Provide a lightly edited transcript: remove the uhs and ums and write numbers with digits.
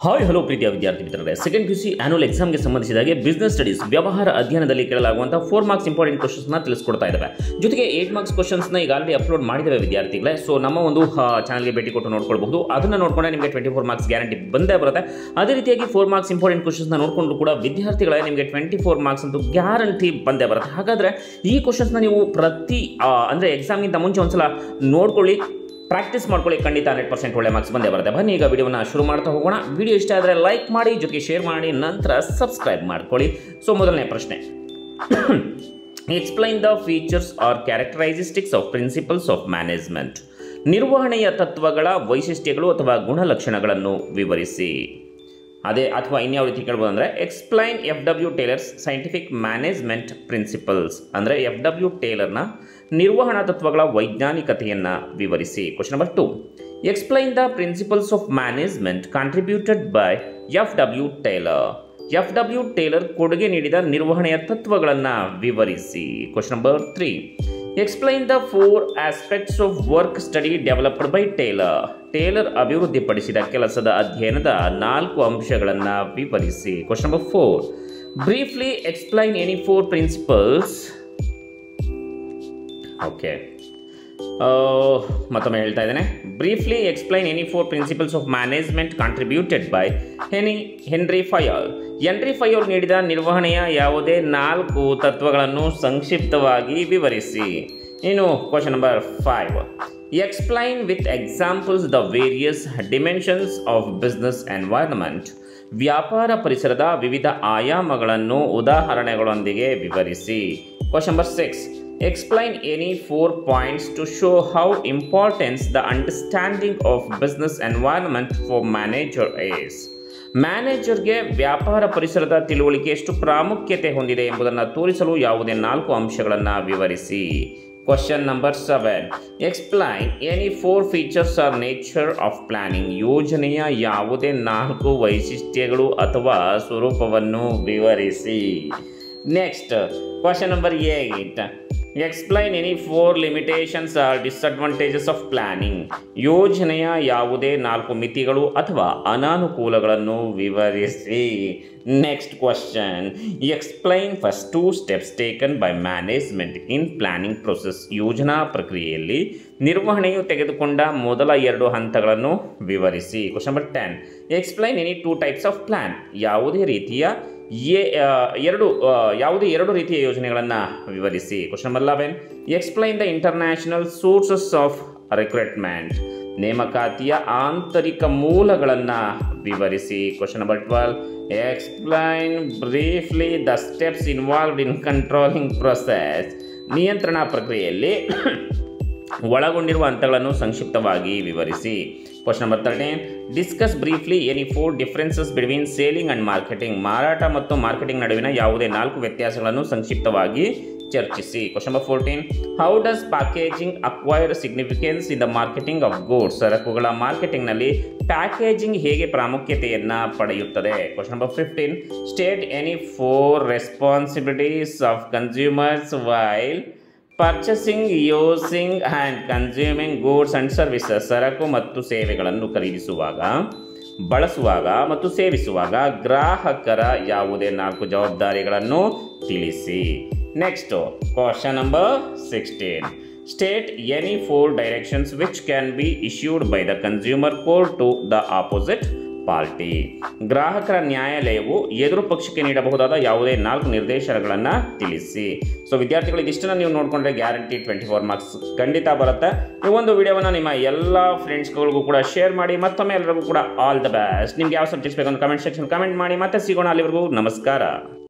Hi hello ಪ್ರೀತಿಯ ವಿದ್ಯಾರ್ಥಿ ಮಿತ್ರರೇ, ಸೆಕೆಂಡ್ PUC ಆನ್ಯುವಲ್ ಎಕ್ಸಾಮ್ಗೆ ಸಂಬಂಧಿಸಿದಾಗೆ ಬಿಸ್ನೆಸ್ ಸ್ಟಡೀಸ್ ವ್ಯವಹಾರ ಅಧ್ಯಯನದಲ್ಲಿ ಕೇಳಲಾಗುವಂಥ 4 ಮಾರ್ಕ್ಸ್ ಇಂಪಾರ್ಟೆಂಟ್ ಕ್ವಶನ್ಸ್ನ ತಿಳಿಸ್ಕೊಡ್ತಾ ಇದ್ದಾವೆ. ಜೊತೆಗೆ 8 ಮಾರ್ಕ್ಸ್ ಕ್ವಶನ್ಸ್ನ ಈಗ ಆಲ್ರೆಡಿ ಅಪ್ಲೋಡ್ ಮಾಡಿದ್ದೇವೆ ವಿದ್ಯಾರ್ಥಿಗಳೇ. ಸೊ ನಮ್ಮ ಒಂದು ಚಾನಲ್ಗೆ ಭೇಟಿ ಕೊಟ್ಟು ನೋಡ್ಕೊಳ್ಬಹುದು. ಅದನ್ನು ನೋಡ್ಕೊಂಡ್ರೆ ನಿಮಗೆ 24 ಮಾರ್ಕ್ಸ್ ಗ್ಯಾರಂಟಿ ಬಂದೇ ಬರುತ್ತೆ. ಅದೇ ರೀತಿಯಾಗಿ 4 ಮಾರ್ಕ್ಸ್ ಇಂಪಾರ್ಟೆಂಟ್ ಕ್ವಶನ್ಸ್ನ ನೋಡಿಕೊಂಡು ಕೂಡ ವಿದ್ಯಾರ್ಥಿಗಳೇ ನಿಮಗೆ 24 ಮಾರ್ಕ್ಸ್ ಅಂತೂ ಗ್ಯಾರಂಟಿ ಬಂದೇ ಬರುತ್ತೆ. ಹಾಗಾದರೆ ಈ ಕ್ವಶನ್ಸ್ನ ನೀವು ಅಂದರೆ ಎಕ್ಸಾಮ್ಗಿಂತ ಮುಂಚೆ ಒಂದ್ಸಲ ನೋಡ್ಕೊಳ್ಳಿ, ಪ್ರಾಕ್ಟೀಸ್ ಮಾಡ್ಕೊಳ್ಳಿ, ಖಂಡಿತ 100% ಒಳ್ಳೆ ಮಾರ್ಕ್ಸ್ ಬಂದೇ ಬರುತ್ತೆ. ಬನ್ನಿ ಈಗ ವಿಡಿಯೋನ ಶುರು ಮಾಡ್ತಾ ಹೋಗೋಣ. ವಿಡಿಯೋ ಇಷ್ಟ ಆದರೆ ಲೈಕ್ ಮಾಡಿ, ಜೊತೆಗೆ ಶೇರ್ ಮಾಡಿ, ನಂತರ ಸಬ್ಸ್ಕ್ರೈಬ್ ಮಾಡ್ಕೊಳ್ಳಿ. ಸೊ ಮೊದಲನೇ ಪ್ರಶ್ನೆ, explain the features or characteristics of principles of management. ನಿರ್ವಹಣೆಯ ತತ್ವಗಳ ವೈಶಿಷ್ಟ್ಯಗಳು ಅಥವಾ ಗುಣಲಕ್ಷಣಗಳನ್ನು ವಿವರಿಸಿ. ಅಥವಾ ಇನ್ಯಾವ ರೀತಿ ಕೇಳ್ಬೋದು ಅಂದರೆ explain FW Taylor's scientific management principles. ಅಂದರೆ FW ಟೇಲರ್ನ ನಿರ್ವಹಣಾ ತತ್ವಗಳ ವೈಜ್ಞಾನಿಕತೆಯನ್ನು ವಿವರಿಸಿ. Question number 2, explain the principles of management contributed by FW Taylor. FW Taylor ಕೊಡುಗೆ ನೀಡಿದ ನಿರ್ವಹಣೆಯ ತತ್ವಗಳನ್ನು ವಿವರಿಸಿ. Question number 3, explain the 4 aspects of work study developed by Taylor. Taylor ಅಭಿವೃದ್ಧಿಪಡಿಸಿದ ಕೆಲಸದ ಅಧ್ಯಯನದ 4 ಅಂಶಗಳನ್ನು ವಿವರಿಸಿ. Question number 4, briefly explain any 4 principles. Okay, ಮತ್ತೊಮ್ಮೆ ಹೇಳ್ತಾ ಇದ್ದೇನೆ. Briefly explain any 4 principles of management contributed by Henri Fayol. Henri Fayol ನೀಡಿದ ನಿರ್ವಹಣೆಯ ಯಾವುದೇ 4 ತತ್ವಗಳನ್ನು ಸಂಕ್ಷಿಪ್ತವಾಗಿ ವಿವರಿಸಿ. ಇನ್ನು question number 5, explain with examples the various dimensions of business environment. ವ್ಯಾಪಾರ ಪರಿಸರದ ವಿವಿಧ ಆಯಾಮಗಳನ್ನು ಉದಾಹರಣೆಗಳೊಂದಿಗೆ ವಿವರಿಸಿ. Question number 6, explain any 4 points to show how important the understanding of business environment for manager is. ಮ್ಯಾನೇಜರ್ಗೆ ವ್ಯಾಪಾರ ಪರಿಸರದ ತಿಳುವಳಿಕೆ ಎಷ್ಟು ಪ್ರಾಮುಖ್ಯತೆ ಹೊಂದಿದೆ ಎಂಬುದನ್ನು ತೋರಿಸಲು ಯಾವುದೇ 4 ಅಂಶಗಳನ್ನು ವಿವರಿಸಿ. Question number 7, explain any 4 features or nature of planning. ಯೋಜನೆಯ ಯಾವುದೇ 4 ವೈಶಿಷ್ಟ್ಯಗಳು ಅಥವಾ ಸ್ವರೂಪವನ್ನು ವಿವರಿಸಿ. Next question number 8, explain any 4 limitations or disadvantages of planning. ಯೋಜನೆಯ ಯಾವುದೇ 4 ಮಿತಿಗಳು ಅಥವಾ ಅನಾನುಕೂಲಗಳನ್ನು ವಿವರಿಸಿ. Next question, explain first 2 steps taken by management in planning process. ಯೋಜನಾ ಪ್ರಕ್ರಿಯೆಯಲ್ಲಿ ನಿರ್ವಹಣೆಯು ತೆಗೆದುಕೊಂಡ ಮೊದಲ 2 ಹಂತಗಳನ್ನು ವಿವರಿಸಿ. Question number 10, explain any 2 types of plan. ಯಾವುದೇ ಎರಡು ರೀತಿಯ ಯೋಜನೆಗಳನ್ನು ವಿವರಿಸಿ. Question number 11, explain the international sources of recruitment. ನೇಮಕಾತಿಯ ಆಂತರಿಕ ಮೂಲಗಳನ್ನು ವಿವರಿಸಿ. Question number 12, explain briefly the steps involved in controlling process. ನಿಯಂತ್ರಣ ಪ್ರಕ್ರಿಯೆಯಲ್ಲಿ ಒಳಗೊಂಡಿರುವ ಹಂತಗಳನ್ನು ಸಂಕ್ಷಿಪ್ತವಾಗಿ ವಿವರಿಸಿ. Question number 13, discuss briefly any 4 differences between selling and marketing. ಮಾರಾಟ ಮತ್ತು ಮಾರ್ಕೆಟಿಂಗ್ ನಡುವಿನ ಯಾವುದೇ 4 ವ್ಯತ್ಯಾಸಗಳನ್ನು ಸಂಕ್ಷಿಪ್ತವಾಗಿ ಚರ್ಚಿಸಿ. Question number 14, how does packaging acquire significance in the marketing of goods. ಸರಕುಗಳ ಮಾರ್ಕೆಟಿಂಗ್ನಲ್ಲಿ ಪ್ಯಾಕೇಜಿಂಗ್ ಹೇಗೆ ಪ್ರಾಮುಖ್ಯತೆಯನ್ನು ಪಡೆಯುತ್ತದೆ. Question number 15, state any 4 responsibilities of consumers while purchasing, using and consuming goods and services. ಸರಕು ಮತ್ತು ಸೇವೆಗಳನ್ನು ಖರೀದಿಸುವಾಗ, ಬಳಸುವಾಗ ಮತ್ತು ಸೇವಿಸುವಾಗ ಗ್ರಾಹಕರ ಯಾವುದೇ 4 ಜವಾಬ್ದಾರಿಗಳನ್ನು ತಿಳಿಸಿ. Next question number 16, state any 4 directions which can be issued by the consumer court to the opposite party. ಗ್ರಾಹಕರ ನ್ಯಾಯಾಲಯವು ಎದುರು ಪಕ್ಷಕ್ಕೆ ನೀಡಬಹುದಾದ ಯಾವುದೇ 4 ನಿರ್ದೇಶನಗಳನ್ನು ತಿಳಿಸಿ. ಸೊ ವಿದ್ಯಾರ್ಥಿಗಳು ಇದಿಷ್ಟನ್ನು ನೀವು ನೋಡಿಕೊಂಡ್ರೆ ಗ್ಯಾರಂಟಿ 24 ಮಾರ್ಕ್ಸ್ ಖಂಡಿತ ಬರುತ್ತೆ. ಈ ಒಂದು ವಿಡಿಯೋವನ್ನು ನಿಮ್ಮ ಎಲ್ಲ ಫ್ರೆಂಡ್ಸ್ಗಳಿಗೂ ಕೂಡ ಶೇರ್ ಮಾಡಿ. ಮತ್ತೊಮ್ಮೆ ಎಲ್ಲರಿಗೂ ಕೂಡ ಆಲ್ ದ ಬೆಸ್ಟ್. ನಿಮ್ಗೆ ಯಾವ ಸಬ್ಜೆಕ್ಟ್ಸ್ ಬೇಕಂತ ಕಮೆಂಟ್ ಸೆಕ್ಷನ್ ಕಮೆಂಟ್ ಮಾಡಿ. ಮತ್ತೆ ಸಿಗೋಣ. ಅಲ್ಲಿವರೆಗೂ ನಮಸ್ಕಾರ.